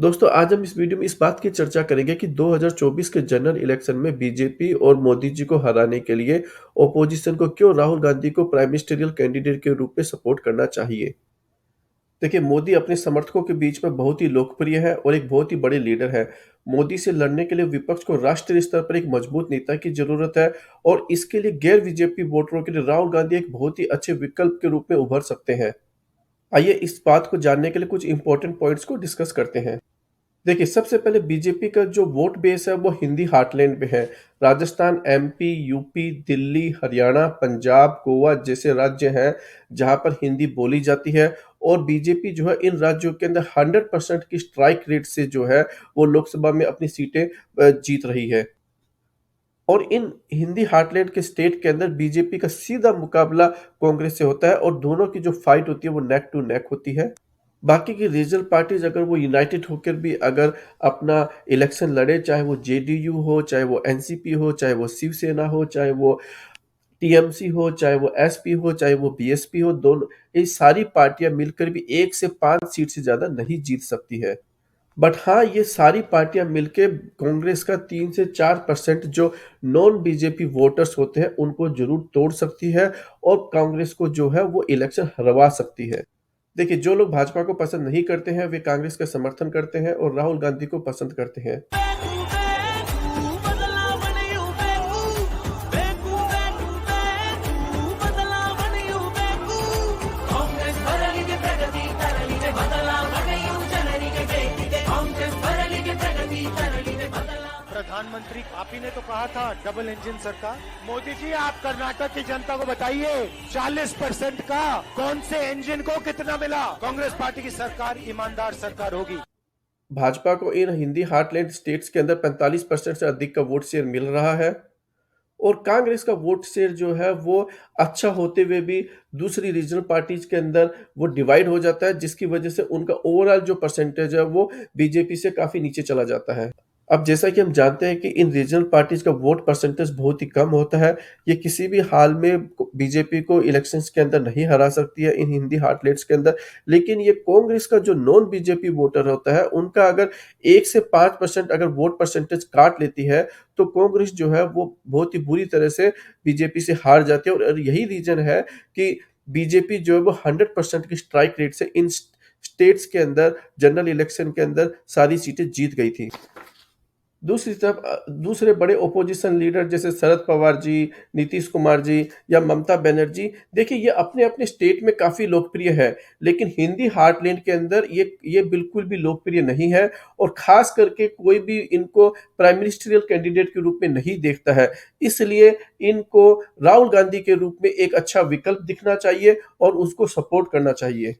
दोस्तों, आज हम इस वीडियो में इस बात की चर्चा करेंगे कि 2024 के जनरल इलेक्शन में बीजेपी और मोदी जी को हराने के लिए ऑपोजिशन को क्यों राहुल गांधी को प्राइम मिनिस्टरियल कैंडिडेट के रूप में सपोर्ट करना चाहिए। देखिए, मोदी अपने समर्थकों के बीच में बहुत ही लोकप्रिय है और एक बहुत ही बड़े लीडर है। मोदी से लड़ने के लिए विपक्ष को राष्ट्रीय स्तर पर एक मजबूत नेता की जरूरत है और इसके लिए गैर बीजेपी वोटरों के लिए राहुल गांधी एक बहुत ही अच्छे विकल्प के रूप में उभर सकते हैं। आइए इस बात को जानने के लिए कुछ इंपॉर्टेंट पॉइंट्स को डिस्कस करते हैं। देखिए, सबसे पहले बीजेपी का जो वोट बेस है वो हिंदी हार्टलैंड में है। राजस्थान, एमपी, यूपी, दिल्ली, हरियाणा, पंजाब, गोवा जैसे राज्य हैं जहां पर हिंदी बोली जाती है और बीजेपी जो है इन राज्यों के अंदर 100% की स्ट्राइक रेट से जो है वो लोकसभा में अपनी सीटें जीत रही है। और इन हिंदी हार्टलैंड के स्टेट के अंदर बीजेपी का सीधा मुकाबला कांग्रेस से होता है और दोनों की जो फाइट होती है वो नेक टू नेक होती है। बाकी की रीजनल पार्टीज अगर वो यूनाइटेड होकर भी अगर अपना इलेक्शन लड़े, चाहे वो जेडीयू हो, चाहे वो एनसीपी हो, चाहे वो शिवसेना हो, चाहे वो टीएमसी हो, चाहे वो एसपी हो, चाहे वो बीएसपी हो, दोनों ये सारी पार्टियां मिलकर भी 1 से 5 सीट से ज्यादा नहीं जीत सकती है। बट हाँ, ये सारी पार्टियां मिलके कांग्रेस का 3 से 4% जो नॉन बीजेपी वोटर्स होते हैं उनको जरूर तोड़ सकती है और कांग्रेस को जो है वो इलेक्शन हरवा सकती है। देखिए, जो लोग भाजपा को पसंद नहीं करते हैं, वे कांग्रेस का समर्थन करते हैं और राहुल गांधी को पसंद करते हैं। प्रधानमंत्री आप ही ने तो कहा था डबल इंजन सरकार। मोदी जी, आप कर्नाटक की जनता को बताइए 40% का कौन से इंजन को कितना मिला। कांग्रेस पार्टी की सरकार ईमानदार सरकार होगी। भाजपा को इन हिंदी हार्टलैंड स्टेट्स के अंदर 45% से अधिक का वोट शेयर मिल रहा है और कांग्रेस का वोट शेयर जो है वो अच्छा होते हुए भी दूसरी रीजनल पार्टीज के अंदर वो डिवाइड हो जाता है, जिसकी वजह से उनका ओवरऑल जो परसेंटेज है वो बीजेपी से काफी नीचे चला जाता है। अब जैसा कि हम जानते हैं कि इन रीजनल पार्टीज का वोट परसेंटेज बहुत ही कम होता है। ये किसी भी हाल में बीजेपी को इलेक्शंस के अंदर नहीं हरा सकती है इन हिंदी हार्टलैंड्स के अंदर। लेकिन ये कांग्रेस का जो नॉन बीजेपी वोटर होता है उनका अगर 1 से 5% अगर वोट परसेंटेज काट लेती है तो कांग्रेस जो है वो बहुत ही बुरी तरह से बीजेपी से हार जाती है और यही रीजन है कि बीजेपी जो है वो 100% की स्ट्राइक रेट से इन स्टेट्स के अंदर जनरल इलेक्शन के अंदर सारी सीटें जीत गई थी। दूसरी तरफ दूसरे बड़े ओपोजिशन लीडर जैसे शरद पवार जी, नीतीश कुमार जी या ममता बनर्जी, देखिए ये अपने-अपने स्टेट में काफ़ी लोकप्रिय है, लेकिन हिंदी हार्टलैंड के अंदर ये बिल्कुल भी लोकप्रिय नहीं है और ख़ास करके कोई भी इनको प्राइम मिनिस्टरियल कैंडिडेट के रूप में नहीं देखता है। इसलिए इनको राहुल गांधी के रूप में एक अच्छा विकल्प दिखना चाहिए और उसको सपोर्ट करना चाहिए।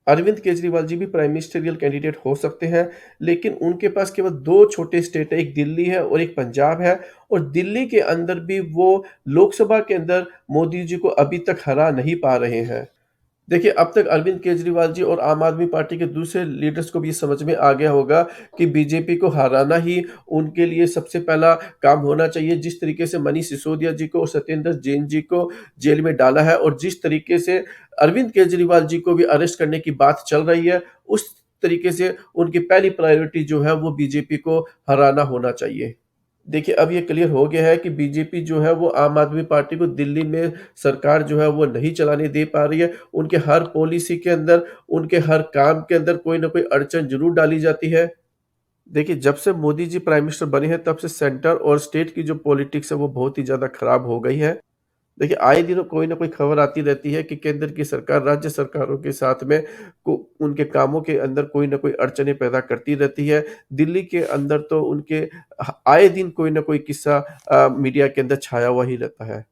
अरविंद केजरीवाल जी भी प्राइम मिनिस्टरियल कैंडिडेट हो सकते हैं, लेकिन उनके पास केवल 2 छोटे स्टेट है, एक दिल्ली है और एक पंजाब है और दिल्ली के अंदर भी वो लोकसभा के अंदर मोदी जी को अभी तक हरा नहीं पा रहे हैं। देखिए, अब तक अरविंद केजरीवाल जी और आम आदमी पार्टी के दूसरे लीडर्स को भी ये समझ में आ गया होगा कि बीजेपी को हराना ही उनके लिए सबसे पहला काम होना चाहिए। जिस तरीके से मनीष सिसोदिया जी को और सत्येंद्र जैन जी को जेल में डाला है और जिस तरीके से अरविंद केजरीवाल जी को भी अरेस्ट करने की बात चल रही है, उस तरीके से उनकी पहली प्रायोरिटी जो है वो बीजेपी को हराना होना चाहिए। देखिए, अब ये क्लियर हो गया है कि बीजेपी जो है वो आम आदमी पार्टी को दिल्ली में सरकार जो है वो नहीं चलाने दे पा रही है। उनके हर पॉलिसी के अंदर, उनके हर काम के अंदर कोई न कोई अड़चन ज़रूर डाली जाती है। देखिए, जब से मोदी जी प्राइम मिनिस्टर बने हैं तब से सेंटर और स्टेट की जो पॉलिटिक्स है वो बहुत ही ज़्यादा खराब हो गई है। देखिए, आए दिन कोई ना कोई खबर आती रहती है कि केंद्र की सरकार राज्य सरकारों के साथ में को उनके कामों के अंदर कोई ना कोई अड़चनें पैदा करती रहती है। दिल्ली के अंदर तो उनके आए दिन कोई ना कोई किस्सा मीडिया के अंदर छाया हुआ ही रहता है।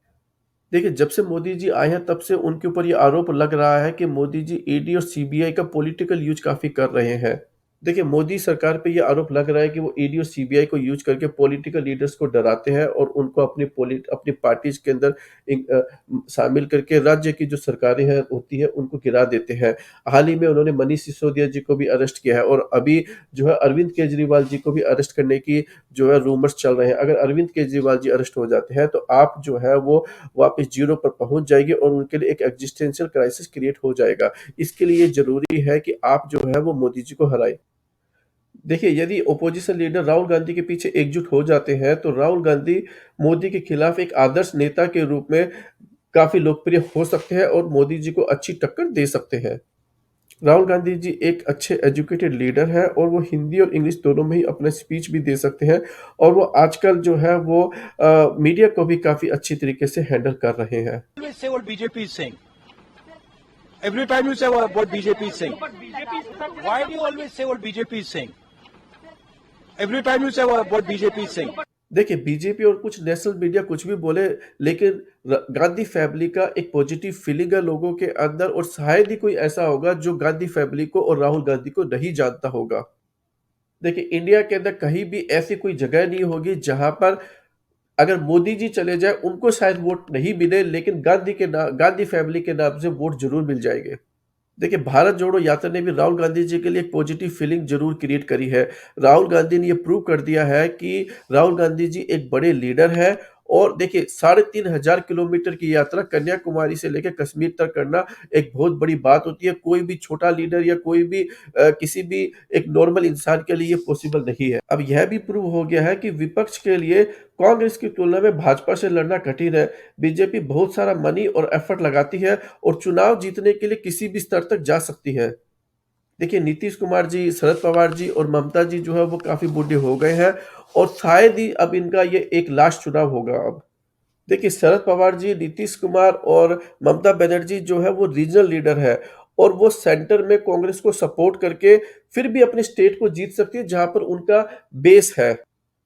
देखिए, जब से मोदी जी आए हैं तब से उनके ऊपर ये आरोप लग रहा है कि मोदी जी ईडी और सीबीआई का पॉलिटिकल यूज़ काफ़ी कर रहे हैं। देखिए, मोदी सरकार पे ये आरोप लग रहा है कि वो ईडी और सीबीआई को यूज़ करके पॉलिटिकल लीडर्स को डराते हैं और उनको अपनी पार्टीज़ के अंदर शामिल करके राज्य की जो सरकारें हैं होती हैं, उनको गिरा देते हैं। हाल ही में उन्होंने मनीष सिसोदिया जी को भी अरेस्ट किया है और अभी जो है अरविंद केजरीवाल जी को भी अरेस्ट करने की जो है रूमर्स चल रहे हैं। अगर अरविंद केजरीवाल जी अरेस्ट हो जाते हैं, तो आप जो है वो वापस ज़ीरो पर पहुँच जाएगी और उनके लिए एक एक्जिस्टेंशियल क्राइसिस क्रिएट हो जाएगा। इसके लिए ज़रूरी है कि आप जो है वो मोदी जी को हराएँ। देखिए, यदि ओपोजिशन लीडर राहुल गांधी के पीछे एकजुट हो जाते हैं, तो राहुल गांधी मोदी के खिलाफ एक आदर्श नेता के रूप में काफ़ी लोकप्रिय हो सकते हैं और मोदी जी को अच्छी टक्कर दे सकते हैं। राहुल गांधी जी एक अच्छे एजुकेटेड लीडर हैं और वो हिंदी और इंग्लिश दोनों में ही अपना स्पीच भी दे सकते हैं और वो आजकल जो है वो मीडिया को भी काफ़ी अच्छी तरीके से हैंडल कर रहे हैं। Always say what BJP is saying. Every time you say what BJP is saying. Why do you always say what BJP is saying? Every time you say what BJP is saying. देखिए, BJP और कुछ national media कुछ भी बोले, लेकिन Gandhi family का एक positive feeling है लोगों के अंदर और शायद ही कोई ऐसा होगा जो गांधी फैमिली को और राहुल गांधी को नहीं जानता होगा। देखिए, इंडिया के अंदर कहीं भी ऐसी कोई जगह नहीं होगी जहां पर अगर मोदी जी चले जाए उनको शायद वोट नहीं मिले, लेकिन गांधी फैमिली के नाम से वोट जरूर मिल जाएंगे। देखिए, भारत जोड़ो यात्रा ने भी राहुल गांधी जी के लिए एक पॉजिटिव फीलिंग ज़रूर क्रिएट करी है। राहुल गांधी ने ये प्रूव कर दिया है कि राहुल गांधी जी एक बड़े लीडर हैं और देखिए 3,500 किलोमीटर की यात्रा कन्याकुमारी से लेकर कश्मीर तक करना एक बहुत बड़ी बात होती है। कोई भी छोटा लीडर या कोई भी किसी भी एक नॉर्मल इंसान के लिए ये पॉसिबल नहीं है। अब यह भी प्रूव हो गया है कि विपक्ष के लिए कांग्रेस की तुलना में भाजपा से लड़ना कठिन है। बीजेपी बहुत सारा मनी और एफर्ट लगाती है और चुनाव जीतने के लिए किसी भी स्तर तक जा सकती है। देखिए, नीतीश कुमार जी, शरद पवार जी और ममता जी जो है वो काफ़ी बूढ़े हो गए हैं और शायद ही अब इनका ये एक लास्ट चुनाव होगा अब। देखिए, शरद पवार जी, नीतीश कुमार और ममता बनर्जी जो है वो रीजनल लीडर है और वो सेंटर में कांग्रेस को सपोर्ट करके फिर भी अपने स्टेट को जीत सकती है जहाँ पर उनका बेस है।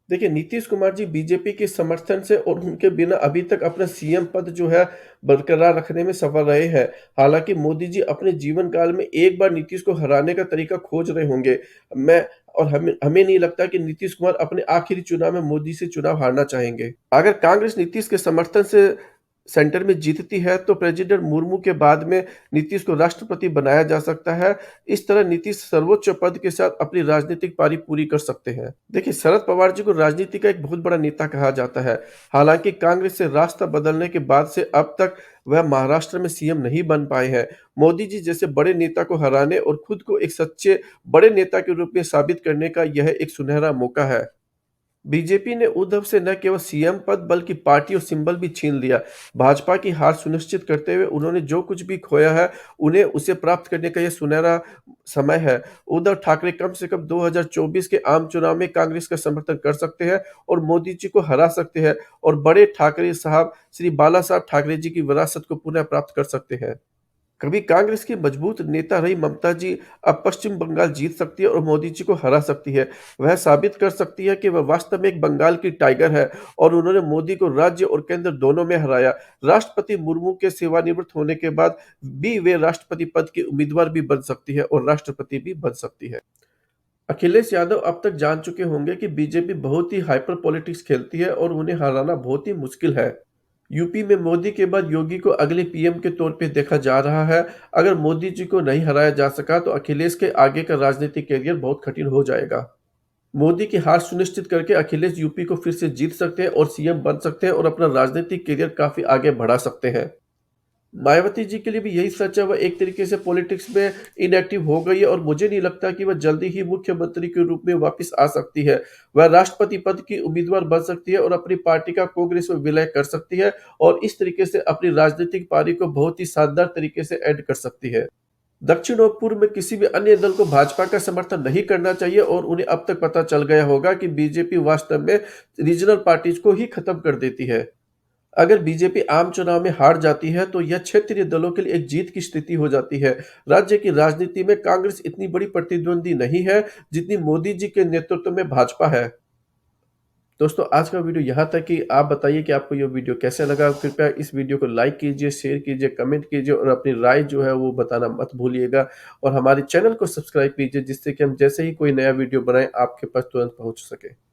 देखिए, नीतीश कुमार जी बीजेपी के समर्थन से और उनके बिना अभी तक अपना सीएम पद जो है बरकरार रखने में सफल रहे हैं। हालाँकि मोदी जी अपने जीवन काल में एक बार नीतीश को हराने का तरीका खोज रहे होंगे। मैं और हमें हमें नहीं लगता कि नीतीश कुमार अपने आखिरी चुनाव में मोदी से चुनाव हारना चाहेंगे। अगर कांग्रेस नीतीश के समर्थन से सेंटर में जीतती है तो प्रेसिडेंट मुर्मू के बाद में नीतीश को राष्ट्रपति बनाया जा सकता है। इस तरह नीतीश सर्वोच्च पद के साथ अपनी राजनीतिक पारी पूरी कर सकते हैं। देखिए, शरद पवार जी को राजनीति का एक बहुत बड़ा नेता कहा जाता है। हालांकि कांग्रेस से रास्ता बदलने के बाद से अब तक वह महाराष्ट्र में सीएम नहीं बन पाए हैं। मोदी जी जैसे बड़े नेता को हराने और खुद को एक सच्चे बड़े नेता के रूप में साबित करने का यह एक सुनहरा मौका है। बीजेपी ने उद्धव से न केवल सीएम पद बल्कि पार्टी और सिंबल भी छीन लिया। भाजपा की हार सुनिश्चित करते हुए उन्होंने जो कुछ भी खोया है, उन्हें उसे प्राप्त करने का यह सुनहरा समय है। उद्धव ठाकरे कम से कम 2024 के आम चुनाव में कांग्रेस का समर्थन कर सकते हैं और मोदी जी को हरा सकते हैं और बड़े ठाकरे साहब श्री बाला साहब ठाकरे जी की विरासत को पुनः प्राप्त कर सकते हैं। कभी कांग्रेस की मजबूत नेता रही ममता जी अब पश्चिम बंगाल जीत सकती है और मोदी जी को हरा सकती है। वह साबित कर सकती है कि वह वास्तव में एक बंगाल की टाइगर है और उन्होंने मोदी को राज्य और केंद्र दोनों में हराया। राष्ट्रपति मुर्मू के सेवानिवृत्त होने के बाद भी वे राष्ट्रपति पद की उम्मीदवार भी बन सकती है और राष्ट्रपति भी बन सकती है। अखिलेश यादव अब तक जान चुके होंगे कि बीजेपी बहुत ही हाइपर पॉलिटिक्स खेलती है और उन्हें हराना बहुत ही मुश्किल है। यूपी में मोदी के बाद योगी को अगले पीएम के तौर पे देखा जा रहा है। अगर मोदी जी को नहीं हराया जा सका तो अखिलेश के आगे का राजनीतिक करियर बहुत कठिन हो जाएगा। मोदी की हार सुनिश्चित करके अखिलेश यूपी को फिर से जीत सकते हैं और सीएम बन सकते हैं और अपना राजनीतिक करियर काफी आगे बढ़ा सकते हैं। मायावती जी के लिए भी यही सच है, वह एक तरीके से पॉलिटिक्स में इनएक्टिव हो गई है और मुझे नहीं लगता कि वह जल्दी ही मुख्यमंत्री के रूप में वापस आ सकती है। वह राष्ट्रपति पद की उम्मीदवार बन सकती है और अपनी पार्टी का कांग्रेस में विलय कर सकती है और इस तरीके से अपनी राजनीतिक पारी को बहुत ही शानदार तरीके से एंड कर सकती है। दक्षिण और पूर्व में किसी भी अन्य दल को भाजपा का समर्थन नहीं करना चाहिए और उन्हें अब तक पता चल गया होगा कि बीजेपी वास्तव में रीजनल पार्टीज को ही खत्म कर देती है। अगर बीजेपी आम चुनाव में हार जाती है तो यह क्षेत्रीय दलों के लिए एक जीत की स्थिति हो जाती है। राज्य की राजनीति में कांग्रेस इतनी बड़ी प्रतिद्वंदी नहीं है जितनी मोदी जी के नेतृत्व में भाजपा है। दोस्तों, आज का वीडियो यहाँ तक ही। आप बताइए कि आपको यह वीडियो कैसे लगा। कृपया इस वीडियो को लाइक कीजिए, शेयर कीजिए, कमेंट कीजिए और अपनी राय जो है वो बताना मत भूलिएगा और हमारे चैनल को सब्सक्राइब कीजिए जिससे कि हम जैसे ही कोई नया वीडियो बनाएं आपके पास तुरंत पहुंच सके।